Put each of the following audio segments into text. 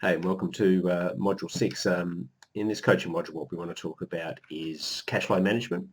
Hey, and welcome to Module 6. In this coaching module, what we want to talk about is cash flow management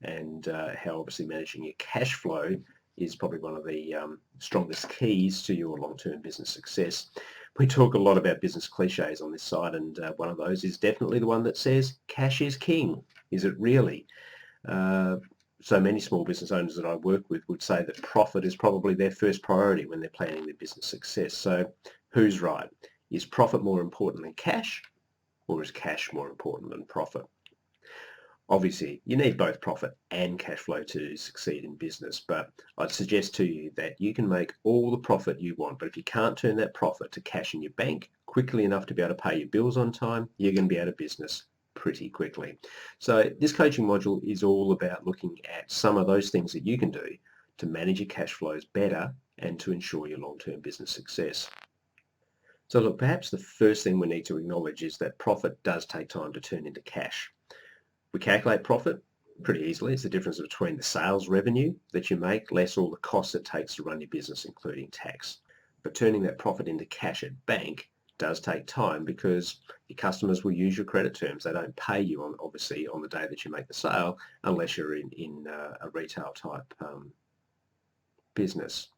and how obviously managing your cash flow is probably one of the strongest keys to your long-term business success. We talk a lot about business cliches on this side, and one of those is definitely the one that says cash is king. Is it really? So many small business owners that I work with would say that profit is probably their first priority when they're planning their business success. So who's right? Is profit more important than cash, or is cash more important than profit? Obviously, you need both profit and cash flow to succeed in business, but I'd suggest to you that you can make all the profit you want, but if you can't turn that profit to cash in your bank quickly enough to be able to pay your bills on time, you're going to be out of business pretty quickly. So this coaching module is all about looking at some of those things that you can do to manage your cash flows better and to ensure your long-term business success. So look, perhaps the first thing we need to acknowledge is that profit does take time to turn into cash. We calculate profit pretty easily. It's the difference between the sales revenue that you make less all the costs it takes to run your business, including tax. But turning that profit into cash at bank does take time because your customers will use your credit terms. They don't pay you obviously on the day that you make the sale unless you're in a retail type business.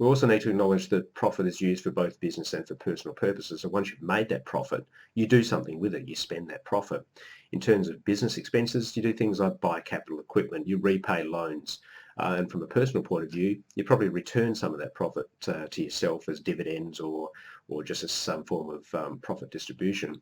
We also need to acknowledge that profit is used for both business and for personal purposes. So once you've made that profit, you do something with it. You spend that profit. In terms of business expenses, you do things like buy capital equipment, you repay loans. And from a personal point of view, you probably return some of that profit to yourself as dividends or just as some form of profit distribution.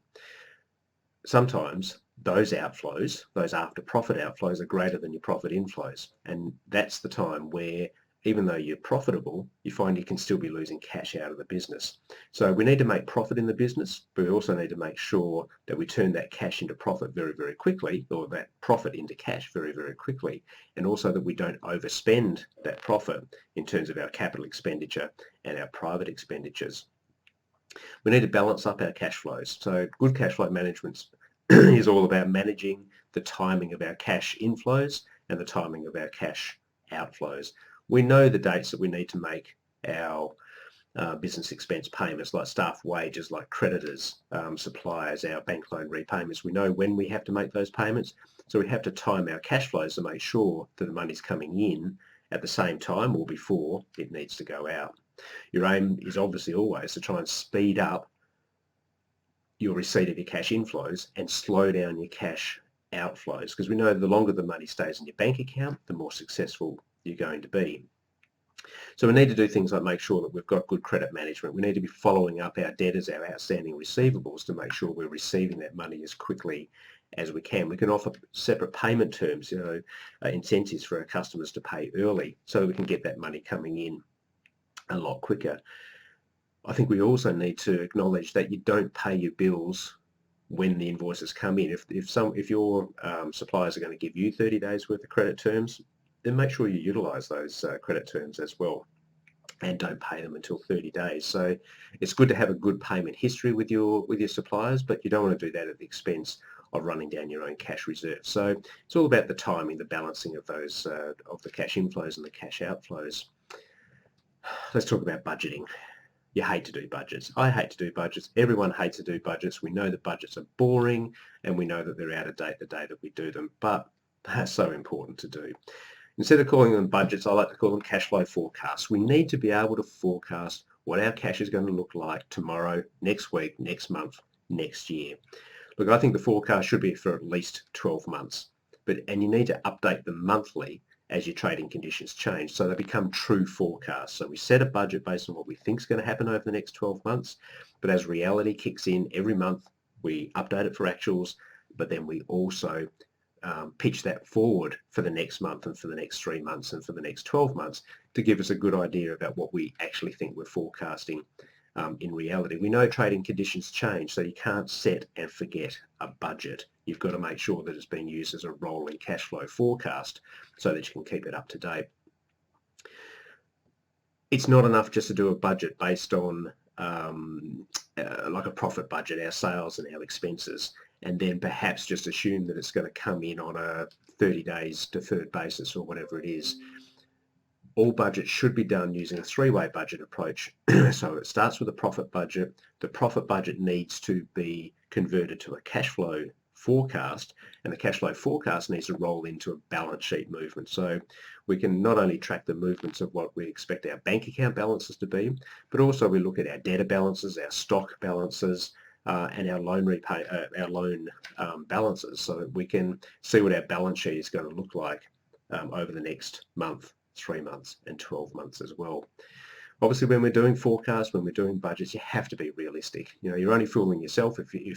Sometimes those outflows, those after profit outflows, are greater than your profit inflows. And that's the time where even though you're profitable, you find you can still be losing cash out of the business. So we need to make profit in the business, but we also need to make sure that we turn that cash into profit very, very quickly, or that profit into cash very, very quickly, and also that we don't overspend that profit in terms of our capital expenditure and our private expenditures. We need to balance up our cash flows. So good cash flow management is all about managing the timing of our cash inflows and the timing of our cash outflows. We know the dates that we need to make our business expense payments, like staff wages, like creditors, suppliers, our bank loan repayments. We know when we have to make those payments. So we have to time our cash flows to make sure that the money's coming in at the same time or before it needs to go out. Your aim is obviously always to try and speed up your receipt of your cash inflows and slow down your cash outflows, because we know the longer the money stays in your bank account, the more successful you're going to be. So we need to do things like make sure that we've got good credit management. We need to be following up our debtors, our outstanding receivables, to make sure we're receiving that money as quickly as we can. We can offer separate payment terms, incentives for our customers to pay early so that we can get that money coming in a lot quicker. I think we also need to acknowledge that you don't pay your bills when the invoices come in. If your suppliers are going to give you 30 days worth of credit terms, then make sure you utilise those credit terms as well and don't pay them until 30 days. So it's good to have a good payment history with your suppliers, but you don't want to do that at the expense of running down your own cash reserves. So it's all about the timing, the balancing of those of the cash inflows and the cash outflows. Let's talk about budgeting. You hate to do budgets. I hate to do budgets. Everyone hates to do budgets. We know that budgets are boring and we know that they're out of date the day that we do them, but they're so important to do. Instead of calling them budgets, I like to call them cash flow forecasts. We need to be able to forecast what our cash is going to look like tomorrow, next week, next month, next year. Look, I think the forecast should be for at least 12 months, and you need to update them monthly as your trading conditions change, so they become true forecasts. So we set a budget based on what we think is going to happen over the next 12 months, but as reality kicks in every month, we update it for actuals, but then we also pitch that forward for the next month and for the next 3 months and for the next 12 months to give us a good idea about what we actually think we're forecasting in reality. We know trading conditions change, so you can't set and forget a budget. You've got to make sure that it's being used as a rolling cash flow forecast so that you can keep it up to date. It's not enough just to do a budget based on like a profit budget, our sales and our expenses, and then perhaps just assume that it's going to come in on a 30 days deferred basis or whatever it is. All budgets should be done using a three-way budget approach. So it starts with a profit budget. The profit budget needs to be converted to a cash flow forecast, and the cash flow forecast needs to roll into a balance sheet movement. So we can not only track the movements of what we expect our bank account balances to be, but also we look at our debtor balances, our stock balances, and our loan balances, so that we can see what our balance sheet is going to look like over the next month, 3 months, and 12 months as well. Obviously, when we're doing forecasts, when we're doing budgets, you have to be realistic. You're only fooling yourself if you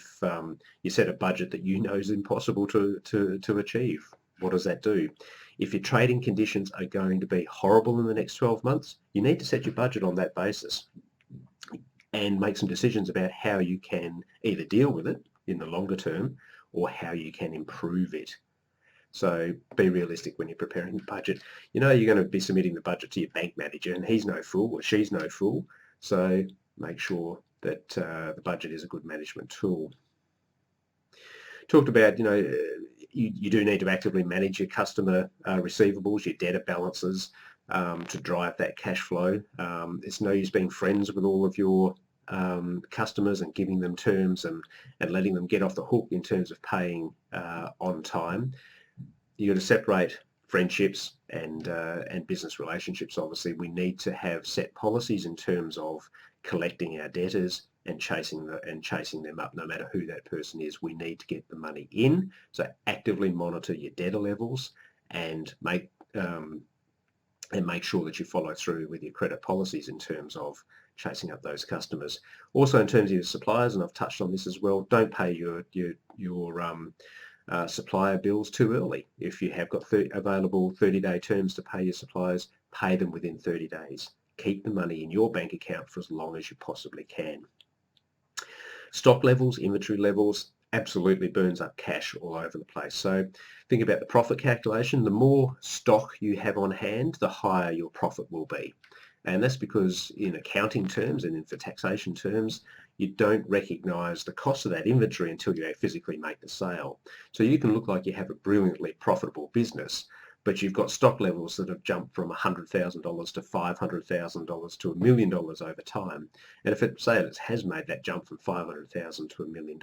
set a budget that you know is impossible to achieve. What does that do? If your trading conditions are going to be horrible in the next 12 months, you need to set your budget on that basis and make some decisions about how you can either deal with it in the longer term or how you can improve it. So be realistic when you're preparing the budget. You're going to be submitting the budget to your bank manager, and he's no fool or she's no fool. So make sure that the budget is a good management tool. Talked about, you do need to actively manage your customer receivables, your debtor balances to drive that cash flow. It's no use being friends with all of your customers and giving them terms and letting them get off the hook in terms of paying on time. You've got to separate friendships and business relationships. Obviously, we need to have set policies in terms of collecting our debtors and chasing them up, no matter who that person is. We need to get the money in. So actively monitor your debtor levels and make sure that you follow through with your credit policies in terms of chasing up those customers. Also, in terms of your suppliers, and I've touched on this as well, don't pay your supplier bills too early. If you have got available 30-day terms to pay your suppliers, pay them within 30 days. Keep the money in your bank account for as long as you possibly can. Stock levels, inventory levels, absolutely burns up cash all over the place. So think about the profit calculation. The more stock you have on hand, the higher your profit will be. And that's because in accounting terms and for taxation terms, you don't recognise the cost of that inventory until you physically make the sale. So you can look like you have a brilliantly profitable business, but you've got stock levels that have jumped from $100,000 to $500,000 to $1 million over time. And if it has made that jump from $500,000 to $1 million,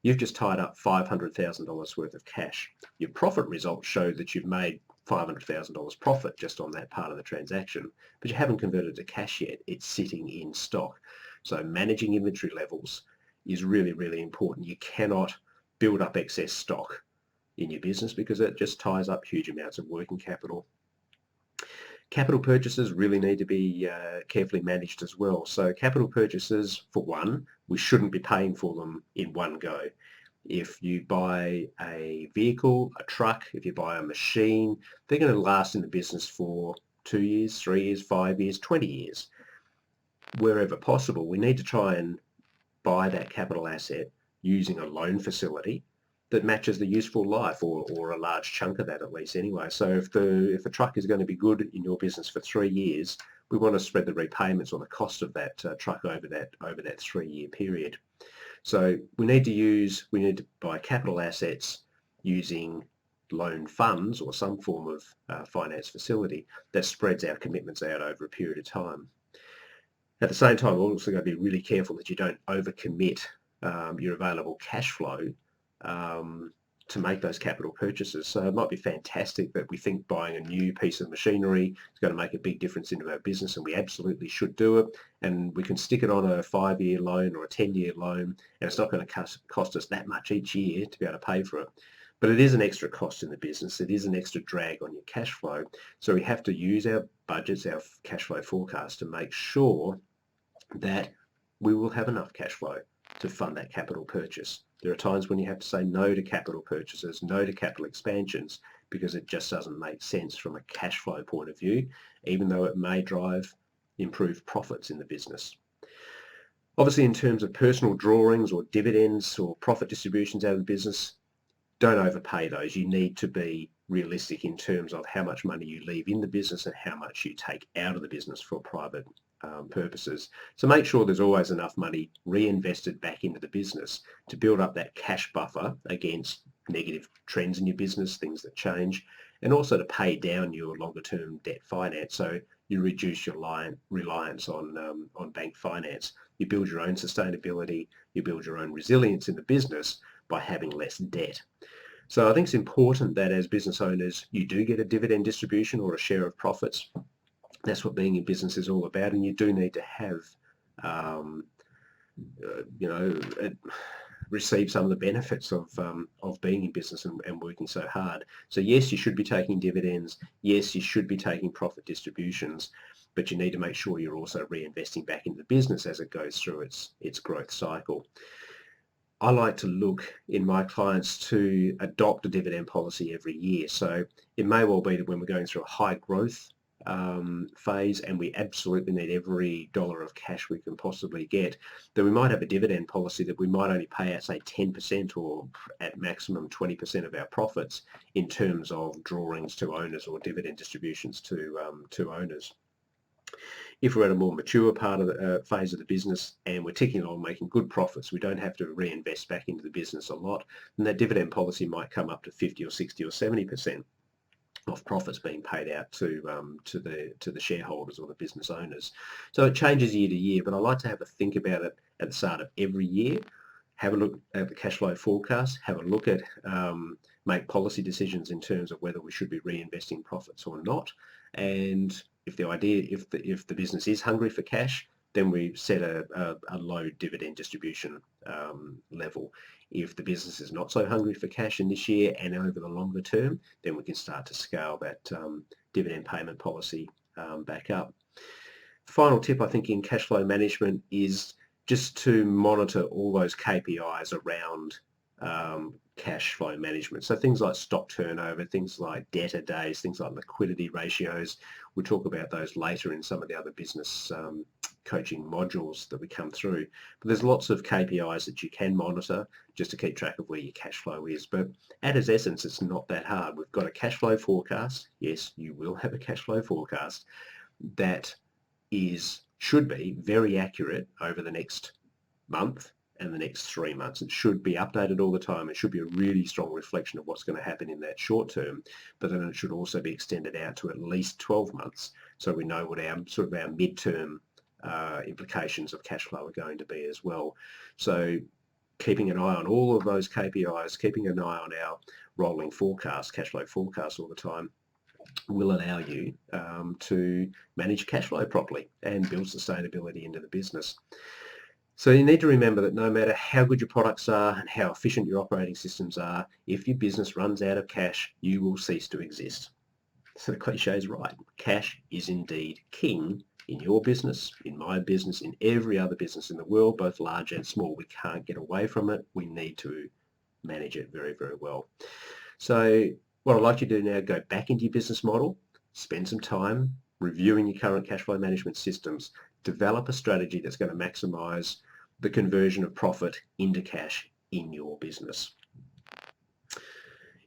you've just tied up $500,000 worth of cash. Your profit results show that you've made $500,000 profit just on that part of the transaction, but you haven't converted to cash yet. It's sitting in stock. So managing inventory levels is really, really important. You cannot build up excess stock in your business because it just ties up huge amounts of working capital. Capital purchases really need to be carefully managed as well. So capital purchases, for one, we shouldn't be paying for them in one go. If you buy a vehicle, a truck, if you buy a machine, they're going to last in the business for 2 years, 3 years, 5 years, 20 years. Wherever possible, we need to try and buy that capital asset using a loan facility that matches the useful life, or a large chunk of that at least anyway. So if a truck is going to be good in your business for 3 years, we want to spread the repayments or the cost of that truck over that 3-year period. So we need to buy capital assets using loan funds or some form of finance facility that spreads our commitments out over a period of time. At the same time, we're also going to be really careful that you don't overcommit your available cash flow to make those capital purchases. So it might be fantastic that we think buying a new piece of machinery is going to make a big difference into our business, and we absolutely should do it, and we can stick it on a 5-year loan or a 10-year loan, and it's not going to cost us that much each year to be able to pay for it. But it is an extra cost in the business. It is an extra drag on your cash flow. So we have to use our budgets, our cash flow forecast, to make sure that we will have enough cash flow to fund that capital purchase. There are times when you have to say no to capital purchases, no to capital expansions, because it just doesn't make sense from a cash flow point of view, even though it may drive improved profits in the business. Obviously, in terms of personal drawings or dividends or profit distributions out of the business, don't overpay those. You need to be realistic in terms of how much money you leave in the business and how much you take out of the business for private purposes. So make sure there's always enough money reinvested back into the business to build up that cash buffer against negative trends in your business, things that change, and also to pay down your longer term debt finance. So you reduce your reliance on bank finance. You build your own sustainability, you build your own resilience in the business by having less debt. So I think it's important that as business owners, you do get a dividend distribution or a share of profits. That's what being in business is all about, and you do need to have, you know, receive some of the benefits of being in business and working so hard. So yes, you should be taking dividends. Yes, you should be taking profit distributions, but you need to make sure you're also reinvesting back into the business as it goes through its growth cycle. I like to look in my clients to adopt a dividend policy every year. So it may well be that when we're going through a high growth phase and we absolutely need every dollar of cash we can possibly get, that we might have a dividend policy that we might only pay out, say, 10% or at maximum 20% of our profits in terms of drawings to owners or dividend distributions to owners. If we're at a more mature part of the phase of the business and we're ticking along making good profits, we don't have to reinvest back into the business a lot, then that dividend policy might come up to 50 or 60 or 70% of profits being paid out to the shareholders or the business owners. So it changes year to year, but I like to have a think about it at the start of every year. Have a look at the cash flow forecast, have a look at, make policy decisions in terms of whether we should be reinvesting profits or not. And if the business is hungry for cash, then we set a low dividend distribution level. If the business is not so hungry for cash in this year and over the longer term, then we can start to scale that dividend payment policy back up. Final tip, I think, in cash flow management is just to monitor all those KPIs around cash flow management. So things like stock turnover, things like debtor days, things like liquidity ratios. We'll talk about those later in some of the other business coaching modules that we come through. But there's lots of KPIs that you can monitor just to keep track of where your cash flow is. But at its essence, it's not that hard. We've got a cash flow forecast. Yes, you will have a cash flow forecast that should be very accurate over the next month and the next 3 months. It should be updated all the time. It should be a really strong reflection of what's going to happen in that short term, but then it should also be extended out to at least 12 months so we know what our midterm implications of cash flow are going to be as well. So keeping an eye on all of those KPIs, keeping an eye on our rolling forecast, cash flow forecast all the time, will allow you to manage cash flow properly and build sustainability into the business. So you need to remember that no matter how good your products are and how efficient your operating systems are, if your business runs out of cash, you will cease to exist. So the cliche is right. Cash is indeed king in your business, in my business, in every other business in the world, both large and small. We can't get away from it. We need to manage it very, very well. So what I'd like you to do now, go back into your business model, spend some time reviewing your current cash flow management systems, develop a strategy that's going to maximize the conversion of profit into cash in your business.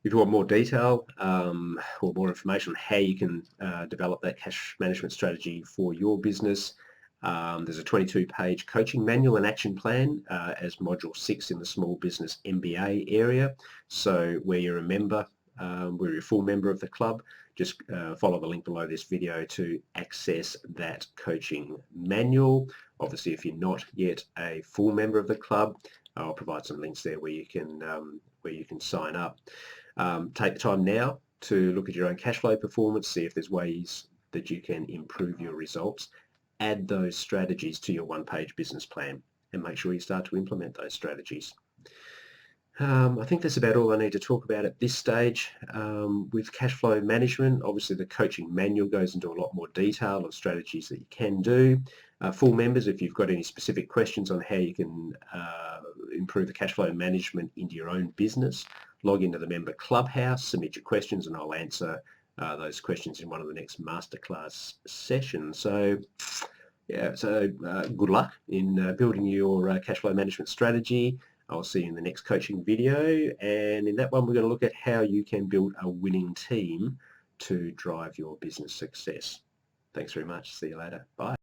If you want more detail or more information on how you can develop that cash management strategy for your business, there's a 22-page coaching manual and action plan as Module 6 in the Small Business MBA area. So where you're a member, where you're a full member of the club, just follow the link below this video to access that coaching manual. Obviously, if you're not yet a full member of the club, I'll provide some links there where you can sign up. Take the time now to look at your own cash flow performance, see if there's ways that you can improve your results. Add those strategies to your one-page business plan and make sure you start to implement those strategies. I think that's about all I need to talk about at this stage. With cash flow management, obviously the coaching manual goes into a lot more detail of strategies that you can do. Full members, if you've got any specific questions on how you can improve the cash flow management into your own business, log into the member clubhouse, submit your questions, and I'll answer those questions in one of the next masterclass sessions. So yeah, good luck in building your cash flow management strategy. I'll see you in the next coaching video, and in that one we're going to look at how you can build a winning team to drive your business success. Thanks very much. See you later. Bye.